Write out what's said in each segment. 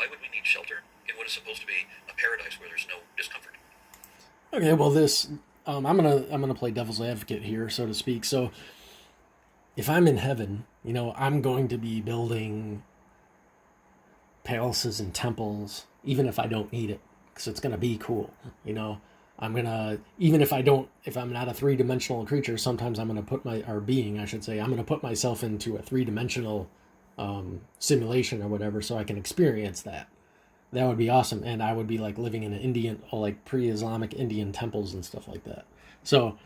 Why would we need shelter in what is supposed to be a paradise where there's no discomfort? Okay, well, this I'm gonna play devil's advocate here, so to speak. So if I'm in heaven, I'm going to be building palaces and temples, even if I don't need it, because it's gonna be cool. I'm gonna, even if I'm not a 3-dimensional creature, sometimes I'm gonna put or being, I should say, I'm gonna put myself into a 3-dimensional simulation or whatever, so I can experience that. That would be awesome, and I would be like living in an Indian, or like pre-Islamic Indian temples and stuff like that. So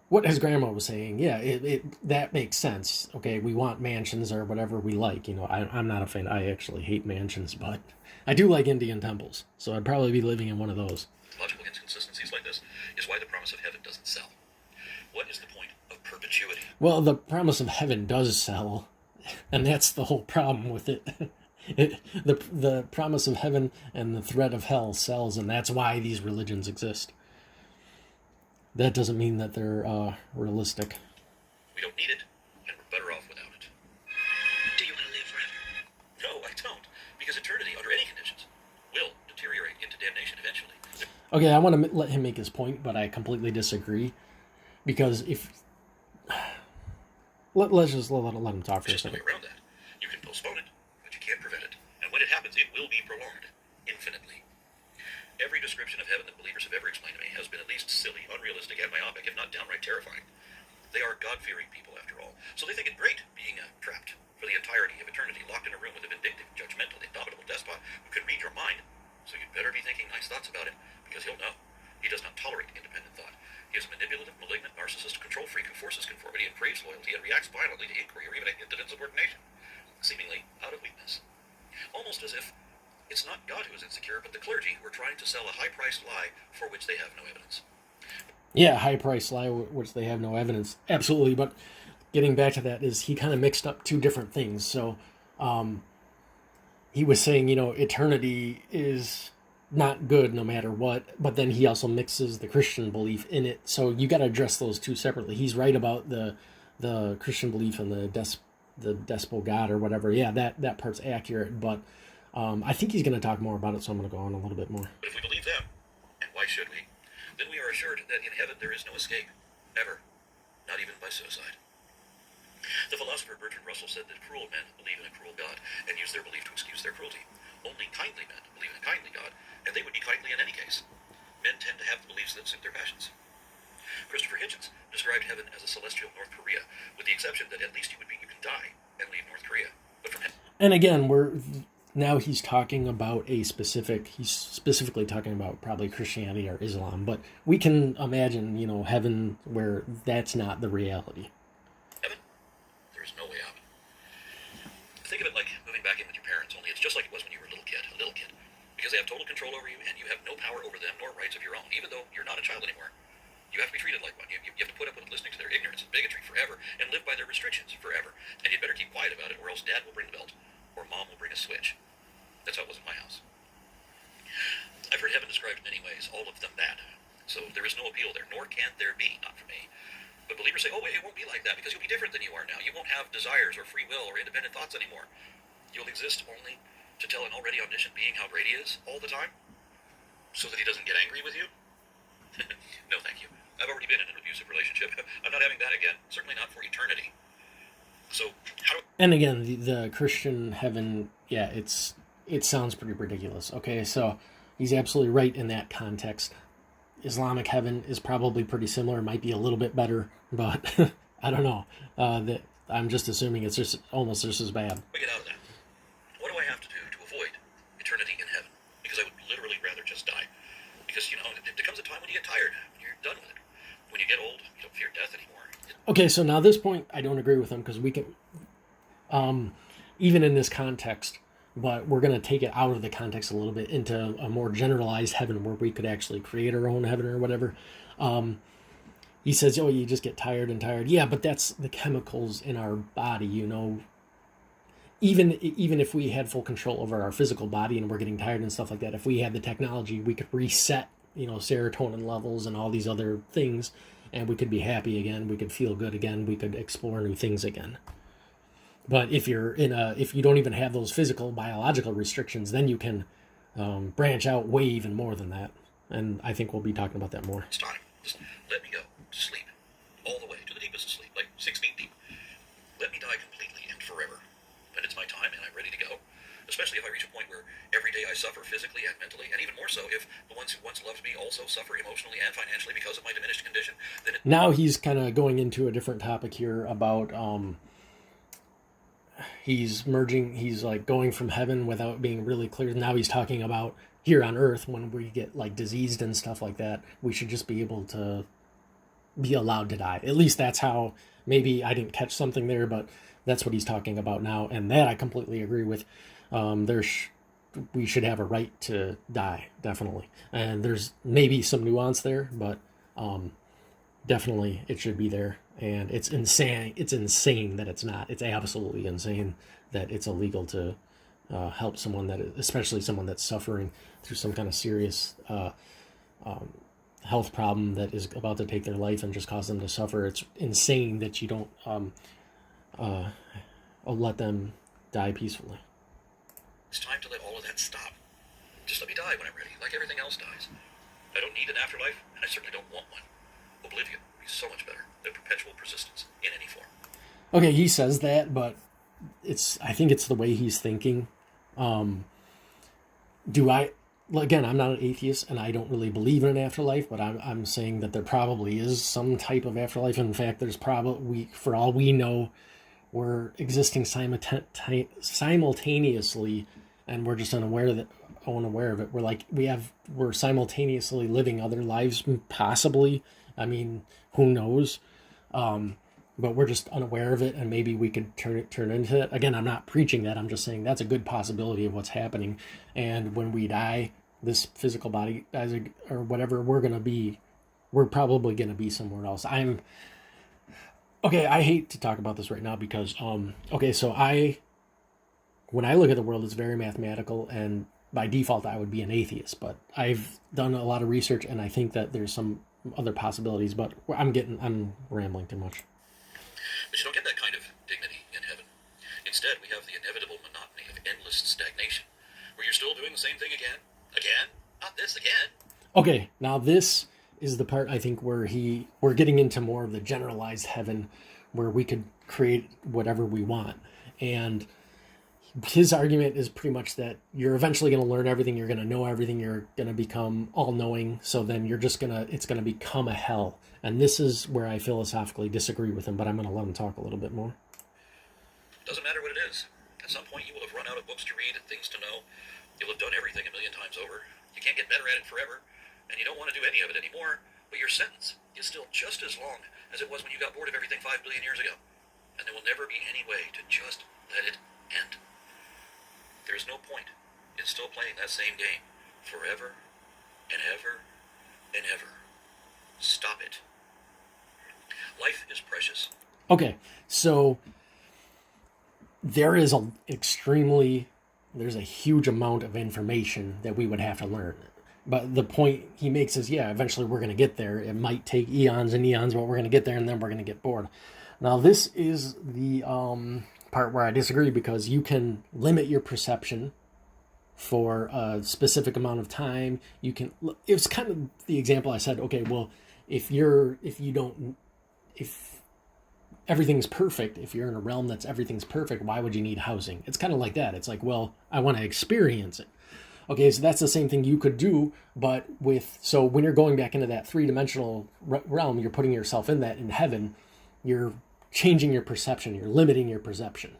what his grandma was saying, yeah, that makes sense. Okay, we want mansions or whatever we like. I'm not a fan. I actually hate mansions, but I do like Indian temples, so I'd probably be living in one of those. Logical inconsistencies like this is why the promise of heaven doesn't sell. What is the point of perpetuity? Well, the promise of heaven does sell, and that's the whole problem with it. The promise of heaven and the threat of hell sells, and that's why these religions exist. That doesn't mean that they're realistic. We don't need it, and we're better off without it. Do you want to live forever? No, I don't, because eternity, under any conditions, will deteriorate into damnation eventually. Okay, I want to let him make his point, but I completely disagree, because if let's just let him talk for a second. There's no way around that. You can postpone it, but you can't prevent it, and when it happens, it will be prolonged infinitely. Every description of heaven that believers have ever explained to me has been at least silly, unrealistic, and myopic, if not downright terrifying. They are God-fearing people, after all, so they think it great being trapped for the entirety of eternity, locked in a room with a vindictive, judgmental, indomitable despot who can read your mind. So you'd better be thinking nice thoughts about him, because he'll know. He does not tolerate independent thought. He is a manipulative, malignant, narcissist, control freak who forces conformity and craves loyalty and reacts violently to inquiry or even a hint of insubordination, seemingly out of weakness. Almost as if it's not God who is insecure, but the clergy who are trying to sell a high-priced lie for which they have no evidence. Yeah, high-priced lie which they have no evidence. Absolutely, but getting back to that is he kind of mixed up two different things. So he was saying, eternity is not good no matter what, but then he also mixes the Christian belief in it. So you got to address those two separately. He's right about the Christian belief in the despot God or whatever. Yeah, that part's accurate, but I think he's going to talk more about it, so I'm going to go on a little bit more. But if we believe them, and why should we, then we are assured that in heaven there is no escape, ever, not even by suicide. The philosopher Bertrand Russell said that cruel men believe in a cruel God and use their belief to excuse their cruelty. Only kindly men believe in a kindly God, and they would be kindly in any case. Men tend to have the beliefs that suit their passions. Christopher Hitchens described heaven as a celestial North Korea, with the exception that at least you can die and leave North Korea. But from and again, now he's talking about he's specifically talking about probably Christianity or Islam, but we can imagine, heaven where that's not the reality. Heaven? There is no way out. Think of it like moving back in with your parents, only it's just like it was when you were a little kid. Because they have total control over you, and you have no power over them nor rights of your own, even though you're not a child anymore. You have to be treated like one. You have to put up with listening to their ignorance and bigotry forever, and live by their restrictions forever. And you'd better keep quiet about it, or else Dad will bring the belt, or Mom will bring a switch. That's how it was in my house. I've heard heaven described in many ways, all of them bad. So there is no appeal there, nor can there be, not for me. But believers say, it won't be like that, because you'll be different than you are now. You won't have desires or free will or independent thoughts anymore. You'll exist only to tell an already omniscient being how great he is all the time, so that he doesn't get angry with you? No, thank you. I've already been in an abusive relationship. I'm not having that again, certainly not for eternity. So, And again, the Christian heaven, yeah, it sounds pretty ridiculous. Okay, so he's absolutely right in that context. Islamic heaven is probably pretty similar, might be a little bit better, but I don't know. I'm just assuming it's just almost just as bad. We get out of that. What do I have to do to avoid eternity in heaven? Because I would literally rather just die. Because, there comes a time when you get tired, when you're done with it. When you get old, you don't fear death anymore. Okay, so now this point, I don't agree with him, because we can, even in this context, but we're going to take it out of the context a little bit into a more generalized heaven where we could actually create our own heaven or whatever. He says, you just get tired and tired. Yeah, but that's the chemicals in our body, Even if we had full control over our physical body and we're getting tired and stuff like that, if we had the technology, we could reset, serotonin levels and all these other things, and we could be happy again. We could feel good again. We could explore new things again. But if you don't even have those physical biological restrictions, then you can branch out way even more than that. And I think we'll be talking about that more. It's time. Just let me go to sleep, all the way to the deepest of sleep, like 6 feet deep. Let me die completely and forever. And it's my time, and I'm ready to go. Especially if I reach a point where every day I suffer physically and mentally, and even more so if the ones who once loved me also suffer emotionally and financially because of my diminished condition. Then now he's kind of going into a different topic here about he's like going from heaven without being really clear. Now he's talking about here on earth when we get like diseased and stuff like that, we should just be able to be allowed to die. At least that's how, maybe I didn't catch something there, but that's what he's talking about now, and that I completely agree with. We should have a right to die, definitely. And there's maybe some nuance there, but definitely it should be there. And it's insane. It's insane that it's not. It's absolutely insane that it's illegal to help someone that, especially someone that's suffering through some kind of serious health problem that is about to take their life and just cause them to suffer. It's insane that you don't let them die peacefully. it's time to let all of that stop. Just let me die when I'm ready, like everything else dies. I don't need an afterlife, and I certainly don't want one. Oblivion would be so much better than perpetual persistence in any form. Okay, he says that, but I think it's the way he's thinking. Again, I'm not an atheist, and I don't really believe in an afterlife, but I'm saying that there probably is some type of afterlife. In fact, there's probably, for all we know, we're existing simultaneously, and we're just unaware of it. We're simultaneously living other lives, possibly. I mean, who knows? But we're just unaware of it, and maybe we could turn into it. Again, I'm not preaching that. I'm just saying that's a good possibility of what's happening. And when we die, this physical body dies, or whatever, we're probably going to be somewhere else. I hate to talk about this right now because, when I look at the world, it's very mathematical, and by default, I would be an atheist. But I've done a lot of research, and I think that there's some other possibilities, but I'm rambling too much. But you don't get that kind of dignity in heaven. Instead, we have the inevitable monotony of endless stagnation, where you're still doing the same thing again, not this again. Okay, now this is the part I think where we're getting into more of the generalized heaven, where we could create whatever we want. And his argument is pretty much that you're eventually going to learn everything, you're going to know everything, you're going to become all-knowing, so then it's going to become a hell. And this is where I philosophically disagree with him, but I'm going to let him talk a little bit more. It doesn't matter what it is. At some point you will have run out of books to read and things to know. You'll have done everything a million times over. You can't get better at it forever, and you don't want to do any of it anymore, but your sentence is still just as long as it was when you got bored of everything 5 billion years ago. And there will never be any way to just let it end. There's no point in still playing that same game forever and ever and ever. Stop it. Life is precious. Okay, so there's a huge amount of information that we would have to learn. But the point he makes is, eventually we're going to get there. It might take eons and eons, but we're going to get there, and then we're going to get bored. Now, this is the part where I disagree, because you can limit your perception for a specific amount of time. It's kind of the example I said, okay, well, if everything's perfect, if you're in a realm that's everything's perfect, why would you need housing? It's kind of like that. It's like, well, I want to experience it. Okay, so that's the same thing you could do, but so when you're going back into that three-dimensional realm, you're putting yourself in that in heaven, you're changing your perception, you're limiting your perception,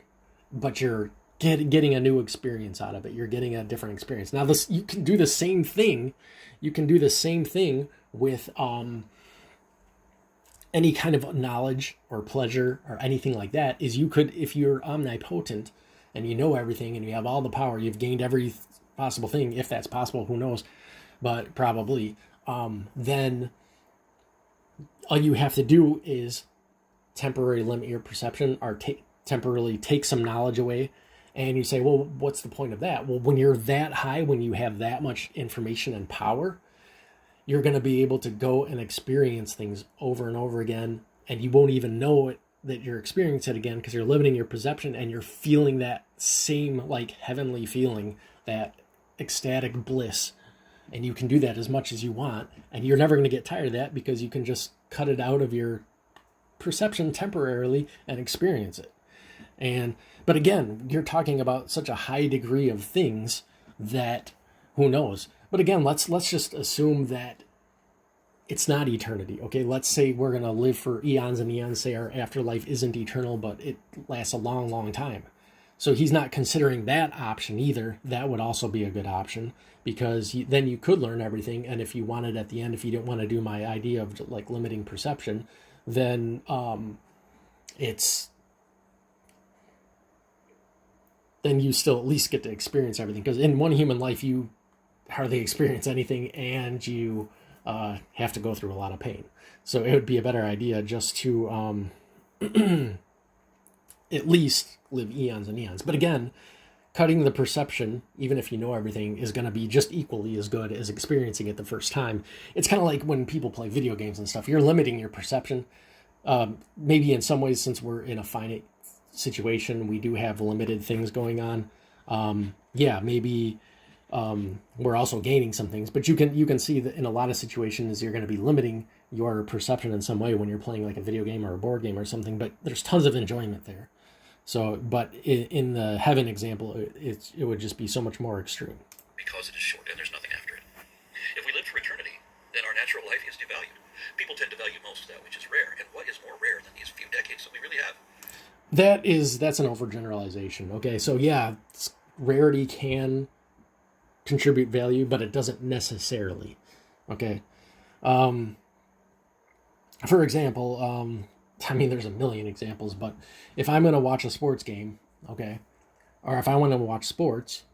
but you're getting a new experience out of it. You're getting a different experience. Now, you can do the same thing. You can do the same thing with any kind of knowledge or pleasure or anything like that. Is you could, if you're omnipotent and you know everything and you have all the power, you've gained every possible thing, if that's possible, who knows, but probably, then all you have to do is temporarily limit your perception, or temporarily take some knowledge away. And you say, well, what's the point of that? Well, when you're that high, when you have that much information and power, you're going to be able to go and experience things over and over again, and you won't even know it that you're experiencing it again because you're limiting your perception and you're feeling that same like heavenly feeling, that ecstatic bliss. And you can do that as much as you want. And you're never going to get tired of that because you can just cut it out of your perception temporarily and experience it. But again, you're talking about such a high degree of things that who knows. But again, let's just assume that it's not eternity. Okay, let's say we're going to live for eons and eons, say our afterlife isn't eternal, but it lasts a long, long time. So he's not considering that option either. That would also be a good option because then you could learn everything. And if you wanted at the end, if you didn't want to do my idea of like limiting perception, then then you still at least get to experience everything. Because in one human life, you hardly experience anything and you have to go through a lot of pain. So it would be a better idea just to at least live eons and eons. But again, cutting the perception, even if you know everything, is going to be just equally as good as experiencing it the first time. It's kind of like when people play video games and stuff. You're limiting your perception. Maybe in some ways, since we're in a finite situation, we do have limited things going on. Maybe we're also gaining some things. But you can see that in a lot of situations, you're going to be limiting your perception in some way when you're playing like a video game or a board game or something. But there's tons of enjoyment there. So, but in the heaven example, it would just be so much more extreme. Because it is short and there's nothing after it. If we live for eternity, then our natural life is devalued. People tend to value most that which is rare. And what is more rare than these few decades that we really have? That's an overgeneralization. Okay, so yeah, rarity can contribute value, but it doesn't necessarily. Okay. For example, there's a million examples, but if I'm going to watch a sports game, okay, or if I want to watch sports,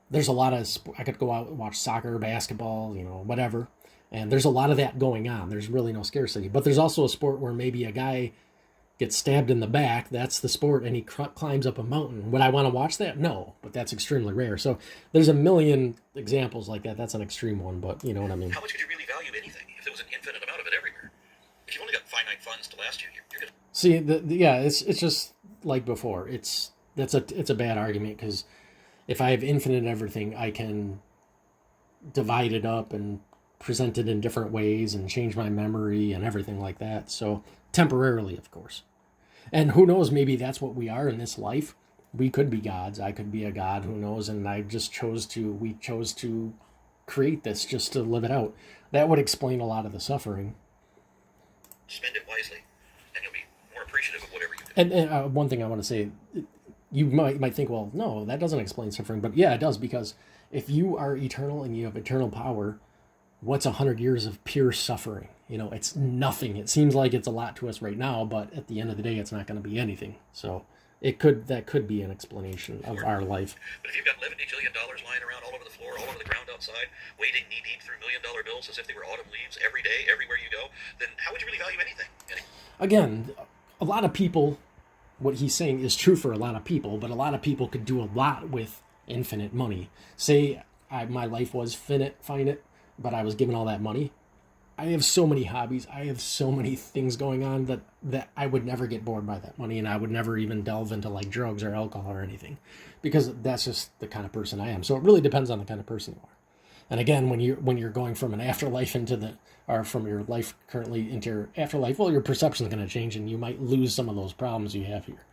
there's a lot of, I could go out and watch soccer, basketball, whatever, and there's a lot of that going on. There's really no scarcity, but there's also a sport where maybe a guy gets stabbed in the back, that's the sport, and he climbs up a mountain. Would I want to watch that? No, but that's extremely rare. So there's a million examples like that. That's an extreme one, but you know what I mean. How much could you really value anything if there was an infinite amount of it everywhere? If you've only got finite funds to last you, you're going to... See, it's just like before. It's a bad argument because if I have infinite everything, I can divide it up and present it in different ways and change my memory and everything like that. So temporarily, of course. And who knows, maybe that's what we are in this life. We could be gods. I could be a god, who knows? And we chose to create this just to live it out. That would explain a lot of the suffering. Spend it wisely, and you'll be more appreciative of whatever you do. And one thing I want to say, you might think, well, no, that doesn't explain suffering. But yeah, it does, because if you are eternal and you have eternal power, what's 100 years of pure suffering? It's nothing. It seems like it's a lot to us right now, but at the end of the day, it's not going to be anything. So that could be an explanation of our life. But if you've got $11 gajillion lying around all over the floor, all over the ground outside, wading knee-deep through $1 million bills as if they were autumn leaves every day, everywhere you go, then how would you really value anything? Again, a lot of people, what he's saying is true for a lot of people, but a lot of people could do a lot with infinite money. Say my life was finite, but I was given all that money. I have so many hobbies. I have so many things going on that I would never get bored by that money, and I would never even delve into like drugs or alcohol or anything, because that's just the kind of person I am. So it really depends on the kind of person you are. And again, when you're going from an afterlife or from your life currently into your afterlife, well, your perception is going to change, and you might lose some of those problems you have here.